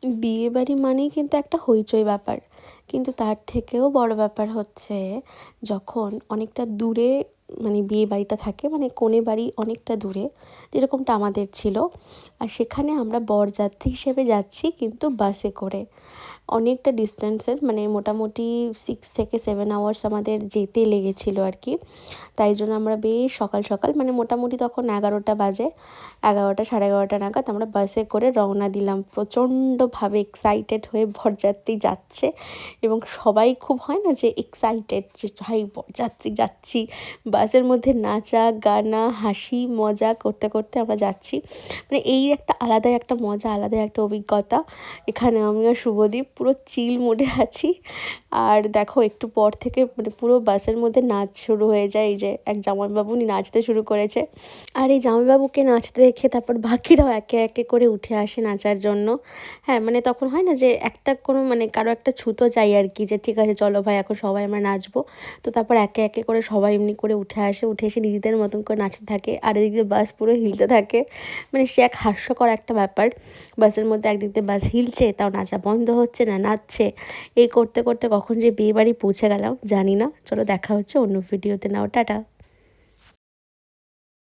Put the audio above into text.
বিয়েবাড়ি মানেই কিন্তু একটা হইচই ব্যাপার, কিন্তু তার থেকেও বড় ব্যাপার হচ্ছে যখন অনেকটা দূরে মানে বিয়ে বাড়িটা থাকে, মানে কনে বাড়ি অনেকটা দূরে, যেরকমটা আমাদের ছিল। আর সেখানে আমরা বরযাত্রী হিসেবে যাচ্ছি কিন্তু বাসে করে, অনেকটা ডিস্টেন্সের, মানে মোটামুটি 6 থেকে 7 আওয়ার্স আমাদের যেতে লেগেছিলো আর কি। তাই জন্য আমরা বেশ সকাল সকাল, মানে মোটামুটি তখন 11টা বাজে, 11টা সাড়ে 11টা নাগাদ আমরা বাসে করে রওনা দিলাম, প্রচণ্ডভাবে এক্সাইটেড হয়ে। বরযাত্রী যাচ্ছে এবং সবাই খুব হয় না যে এক্সাইটেড, যে ভাই বরযাত্রী যাচ্ছি। বাসের মধ্যে নাচা গানা হাসি মজা করতে করতে আমরা যাচ্ছি, মানে এই একটা আলাদাই একটা মজা, আলাদাই একটা অভিজ্ঞতা। এখানে আমি আর শুভদীপ পুরো চিল মোডে আছি। আর দেখো একটু পর থেকে মানে পুরো বাসের মধ্যে নাচ শুরু হয়ে যায়, এই যে এক জামাইবাবু উনি নাচতে শুরু করেছে। আর এই জামাইবাবুকে নাচতে দেখে তারপর বাকিরাও একে একে করে উঠে আসে নাচার জন্য। হ্যাঁ, মানে তখন হয় না যে একটা কোনো মানে কারো একটা ছুতো চাই আর কি, যে ঠিক আছে চলো ভাই এখন সবাই আমরা নাচবো। তো তারপর একে একে করে সবাই এমনি করে উঠে আসে, উঠে এসে নিজেদের মতন করে নাচতে থাকে, আর এদিক দিয়ে বাস পুরো হিলতে থাকে। মানে সে এক হাস্যকর একটা ব্যাপার, বাসের মধ্যে একদিক দিয়ে বাস হিলছে তাও নাচা বন্ধ হচ্ছে না, নাচছে। এই করতে করতে কখন যে বিয়ে বাড়ি পৌঁছে গেলাম জানি না। চলো দেখা হচ্ছে অন্য ভিডিওতে, নাও টাটা।